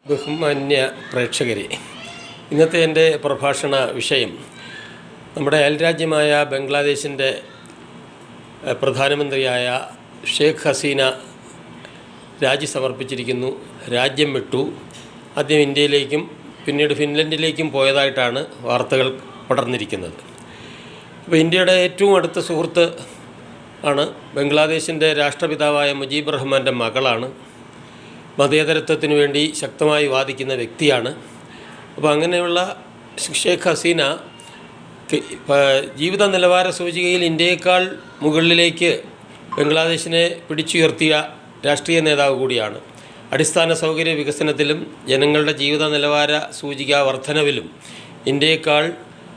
ബഹുമാന്യ പ്രേക്ഷകരെ, ഇന്നത്തെ എൻ്റെ പ്രഭാഷണ വിഷയം നമ്മുടെ അയൽരാജ്യമായ ബംഗ്ലാദേശിൻ്റെ പ്രധാനമന്ത്രിയായ ഷേഖ് ഹസീന രാജി സമർപ്പിച്ചിരിക്കുന്നു. രാജ്യം വിട്ടു. ആദ്യം ഇന്ത്യയിലേക്കും പിന്നീട് ഫിൻലൻഡിലേക്കും പോയതായിട്ടാണ് വാർത്തകൾ പടർന്നിരിക്കുന്നത്. അപ്പോൾ ഇന്ത്യയുടെ ഏറ്റവും അടുത്ത സുഹൃത്ത് ആണ്. ബംഗ്ലാദേശിൻ്റെ രാഷ്ട്രപിതാവായ മുജീബ് റഹ്മാൻ്റെ മകളാണ്. മതേതരത്വത്തിന് വേണ്ടി ശക്തമായി വാദിക്കുന്ന വ്യക്തിയാണ്. അപ്പോൾ അങ്ങനെയുള്ള ഷേഖ് ഹസീന ജീവിത നിലവാര സൂചികയിൽ ഇന്ത്യയേക്കാൾ മുകളിലേക്ക് ബംഗ്ലാദേശിനെ പിടിച്ചുയർത്തിയ രാഷ്ട്രീയ നേതാവ് കൂടിയാണ്. അടിസ്ഥാന സൗകര്യ വികസനത്തിലും ജനങ്ങളുടെ ജീവിത നിലവാര സൂചിക വർധനവിലും ഇന്ത്യയേക്കാൾ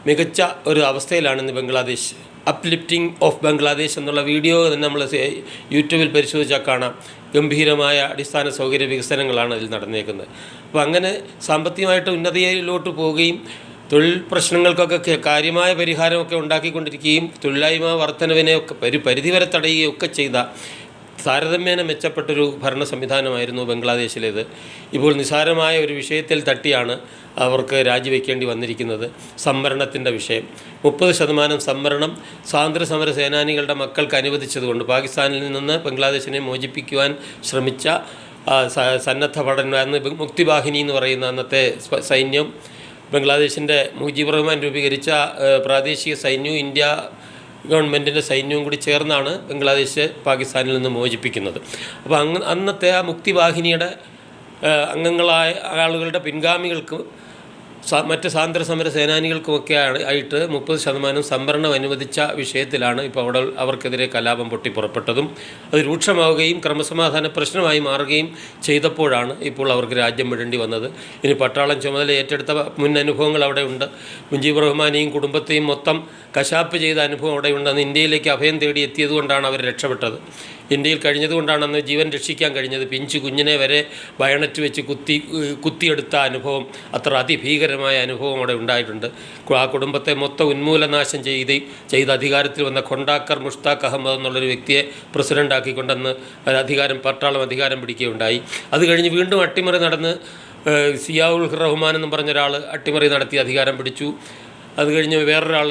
മികച്ച ഒരു അവസ്ഥയിലാണ് ഇന്ന് ബംഗ്ലാദേശ്. അപ്ലിഫ്റ്റിംഗ് ഓഫ് ബംഗ്ലാദേശ് എന്നുള്ള വീഡിയോ തന്നെ നമ്മൾ യൂട്യൂബിൽ പരിശോധിച്ചാൽ കാണാം. ഗംഭീരമായ അടിസ്ഥാന സൗകര്യ വികസനങ്ങളാണ് അതിൽ നടന്നേക്കുന്നത്. അപ്പോൾ അങ്ങനെ സാമ്പത്തികമായിട്ട് ഉന്നതിയിലോട്ട് പോവുകയും തൊഴിൽ പ്രശ്നങ്ങൾക്കൊക്കെ കാര്യമായ പരിഹാരമൊക്കെ ഉണ്ടാക്കിക്കൊണ്ടിരിക്കുകയും തൊഴിലില്ലായ്മ വർധനവിനെയൊക്കെ പരിധിവരെ തടയുകയൊക്കെ ചെയ്ത താരതമ്യേന മെച്ചപ്പെട്ടൊരു ഭരണ സംവിധാനമായിരുന്നു ബംഗ്ലാദേശിലേത്. ഇപ്പോൾ നിസ്സാരമായ ഒരു വിഷയത്തിൽ തട്ടിയാണ് അവർക്ക് രാജിവെക്കേണ്ടി വന്നിരിക്കുന്നത്. സംവരണത്തിൻ്റെ വിഷയം. 30% സംവരണം സ്വാതന്ത്ര്യ സമര സേനാനികളുടെ മക്കൾക്ക് അനുവദിച്ചതുകൊണ്ട് പാകിസ്ഥാനിൽ നിന്ന് ബംഗ്ലാദേശിനെ മോചിപ്പിക്കുവാൻ ശ്രമിച്ച സന്നദ്ധ പഠനം അന്ന് മുക്തിവാഹിനി എന്ന് പറയുന്ന അന്നത്തെ സൈന്യം, ബംഗ്ലാദേശിൻ്റെ മുജീബ് റഹ്മാൻ രൂപീകരിച്ച പ്രാദേശിക സൈന്യവും ഇന്ത്യ ഗവൺമെൻറ്റിൻ്റെ സൈന്യവും കൂടി ചേർന്നാണ് ബംഗ്ലാദേശ് പാകിസ്ഥാനിൽ നിന്ന് മോചിപ്പിക്കുന്നത്. അപ്പോൾ അന്നത്തെ ആ മുക്തിവാഹിനിയുടെ അംഗങ്ങളായ ആളുകളുടെ പിൻഗാമികൾക്ക് മറ്റ് സ്വാതന്ത്ര്യ സമര സേനാനികൾക്കുമൊക്കെ ആയിട്ട് 30% സംവരണം അനുവദിച്ച വിഷയത്തിലാണ് ഇപ്പോൾ അവിടെ അവർക്കെതിരെ കലാപം പൊട്ടിപ്പുറപ്പെട്ടതും അത് രൂക്ഷമാവുകയും ക്രമസമാധാന പ്രശ്നമായി മാറുകയും ചെയ്തപ്പോഴാണ് ഇപ്പോൾ അവർക്ക് രാജ്യം വിടേണ്ടി വന്നത്. ഇനി പട്ടാളം ചുമതല ഏറ്റെടുത്ത മുൻ അനുഭവങ്ങൾ അവിടെ ഉണ്ട്. മുജീബ് റഹ്മാനെയും കുടുംബത്തെയും മൊത്തം കശാപ്പ് ചെയ്ത അനുഭവം അവിടെ ഉണ്ട്. അന്ന് ഇന്ത്യയിലേക്ക് അഭയം തേടി എത്തിയതുകൊണ്ടാണ് അവർ രക്ഷപ്പെട്ടത്. ഇന്ത്യയിൽ കഴിഞ്ഞതുകൊണ്ടാണ് അന്ന് ജീവൻ രക്ഷിക്കാൻ കഴിഞ്ഞത്. പിഞ്ചു കുഞ്ഞിനെ വരെ ബയണറ്റ് വെച്ച് കുത്തിയെടുത്ത അനുഭവം, അത്ര അതിഭീകരമായ അനുഭവം അവിടെ ഉണ്ടായിട്ടുണ്ട്. ആ കുടുംബത്തെ മൊത്തം ഉന്മൂലനാശം ചെയ്ത് അധികാരത്തിൽ വന്ന ഖൊണ്ടാക്കർ മുഷ്താഖ് അഹമ്മദ് എന്നുള്ളൊരു വ്യക്തിയെ പ്രസിഡൻ്റാക്കിക്കൊണ്ടെന്ന് പട്ടാളം അധികാരം പിടിക്കുകയുണ്ടായി. അത് കഴിഞ്ഞ് വീണ്ടും അട്ടിമറി നടന്ന് സിയാഉൽ റഹ്മാൻ എന്നും പറഞ്ഞൊരാൾ അട്ടിമറി നടത്തി അധികാരം പിടിച്ചു. അത് കഴിഞ്ഞ് വേറൊരാൾ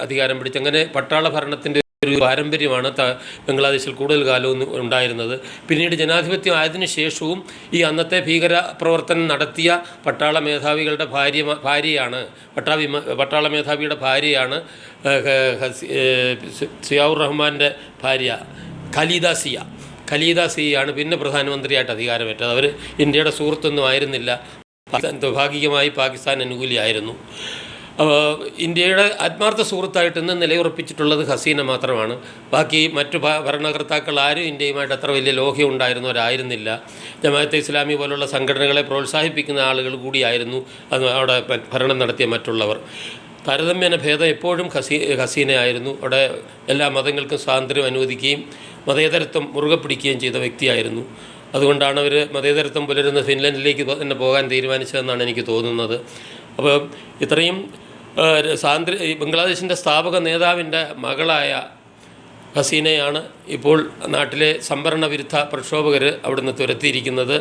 അധികാരം പിടിച്ചു. അങ്ങനെ പട്ടാള ഭരണത്തിൻ്റെ ഒരു പാരമ്പര്യമാണ് ബംഗ്ലാദേശിൽ കൂടുതൽ കാലവും ഉണ്ടായിരുന്നത്. പിന്നീട് ജനാധിപത്യം ആയതിനു ശേഷവും ഈ അന്നത്തെ ഭീകര പ്രവർത്തനം നടത്തിയ പട്ടാള മേധാവികളുടെ ഭാര്യയാണ് പട്ടാള മേധാവിയുടെ ഭാര്യയാണ് സിയാഉർ റഹ്മാൻ്റെ ഭാര്യ ഖലീദ സിയാണ് പിന്നെ പ്രധാനമന്ത്രിയായിട്ട് അധികാരമേറ്റത്. അവർ ഇന്ത്യയുടെ സുഹൃത്തൊന്നും ആയിരുന്നില്ല. ഭാഗികമായി പാകിസ്ഥാൻ അനുകൂലിയായിരുന്നു. ഇന്ത്യയുടെ ആത്മാർത്ഥ സുഹൃത്തായിട്ട് ഇന്ന് നിലയുറപ്പിച്ചിട്ടുള്ളത് ഹസീന മാത്രമാണ്. ബാക്കി മറ്റു ഭരണകർത്താക്കൾ ആരും ഇന്ത്യയുമായിട്ട് അത്ര വലിയ ലോഹ്യം ഉണ്ടായിരുന്നവരായിരുന്നില്ല. ജമാഅത്തെ ഇസ്ലാമി പോലുള്ള സംഘടനകളെ പ്രോത്സാഹിപ്പിക്കുന്ന ആളുകൾ കൂടിയായിരുന്നു അവിടെ ഭരണം നടത്തിയ മറ്റുള്ളവർ. താരതമ്യേന ഭേദം എപ്പോഴും ഹസീനയായിരുന്നു. അവിടെ എല്ലാ മതങ്ങൾക്കും സ്വാതന്ത്ര്യം അനുവദിക്കുകയും മതേതരത്വം മുറുകെ പിടിക്കുകയും ചെയ്ത വ്യക്തിയായിരുന്നു. അതുകൊണ്ടാണ് അവർ മതേതരത്വം പുലരുന്ന ഫിൻലൻഡിലേക്ക് തന്നെ പോകാൻ തീരുമാനിച്ചതെന്നാണ് എനിക്ക് തോന്നുന്നത്. അപ്പോൾ ഇത്രയും ബംഗ്ലാദേശിൻ്റെ സ്ഥാപക നേതാവിൻ്റെ മകളായ ഹസീനയാണ് ഇപ്പോൾ നാട്ടിലെ സംവരണ വിരുദ്ധ പ്രക്ഷോഭകർ അവിടുന്ന് തുരത്തിയിരിക്കുന്നത്.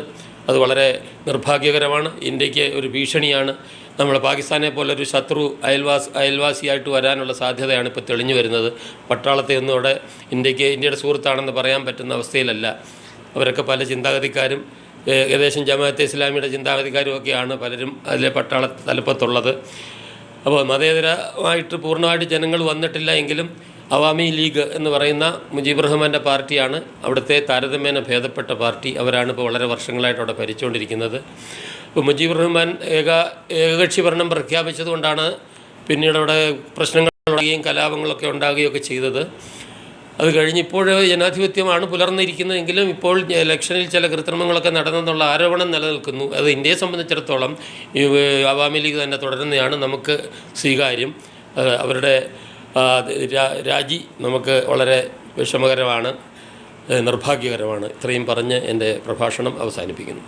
അത് വളരെ നിർഭാഗ്യകരമാണ്. ഇന്ത്യക്ക് ഒരു ഭീഷണിയാണ്. നമ്മൾ പാകിസ്ഥാനെ പോലൊരു ശത്രു അയൽവാസിയായിട്ട് വരാനുള്ള സാധ്യതയാണ് ഇപ്പോൾ തെളിഞ്ഞു വരുന്നത്. പട്ടാളത്തെ ഒന്നും അവിടെ ഇന്ത്യയുടെ സുഹൃത്താണെന്ന് പറയാൻ പറ്റുന്ന അവസ്ഥയിലല്ല. അവരൊക്കെ പല ചിന്താഗതിക്കാരും ഏകദേശം ജമാഅത്തെ ഇസ്ലാമിയുടെ ചിന്താഗതിക്കാരുമൊക്കെയാണ് പലരും അതിലെ പട്ടാള തലപ്പത്തുള്ളത്. അപ്പോൾ മതേതരമായിട്ട് പൂർണ്ണമായിട്ട് ജനങ്ങൾ വന്നിട്ടില്ല എങ്കിലും അവാമി ലീഗ് എന്ന് പറയുന്ന മുജീബ് റഹ്മാൻ്റെ പാർട്ടിയാണ് അവിടുത്തെ താരതമ്യേന ഭേദപ്പെട്ട പാർട്ടി. അവരാണ് ഇപ്പോൾ വളരെ വർഷങ്ങളായിട്ട് അവിടെ ഭരിച്ചുകൊണ്ടിരിക്കുന്നത്. ഇപ്പോൾ മുജീബ് റഹ്മാൻ ഏകകക്ഷി ഭരണം പ്രഖ്യാപിച്ചതുകൊണ്ടാണ് പിന്നീട് അവിടെ പ്രശ്നങ്ങൾ ഉണ്ടാകുകയും കലാപങ്ങളൊക്കെ ഉണ്ടാകുകയൊക്കെ ചെയ്തത്. അത് കഴിഞ്ഞ് ഇപ്പോൾ ജനാധിപത്യമാണ് പുലർന്നിരിക്കുന്നതെങ്കിലും ഇപ്പോൾ ഇലക്ഷനിൽ ചില കൃത്രിമങ്ങളൊക്കെ നടന്നെന്നുള്ള ആരോപണം നിലനിൽക്കുന്നു. അത് ഇന്ത്യയെ സംബന്ധിച്ചിടത്തോളം അവാമി ലീഗ് തന്നെ തുടരുന്നതാണ് നമുക്ക് സ്വീകാര്യം. അവരുടെ രാജി നമുക്ക് വളരെ വിഷമകരമാണ്, നിർഭാഗ്യകരമാണ്. ഇത്രയും പറഞ്ഞ് എൻ്റെ പ്രഭാഷണം അവസാനിപ്പിക്കുന്നു.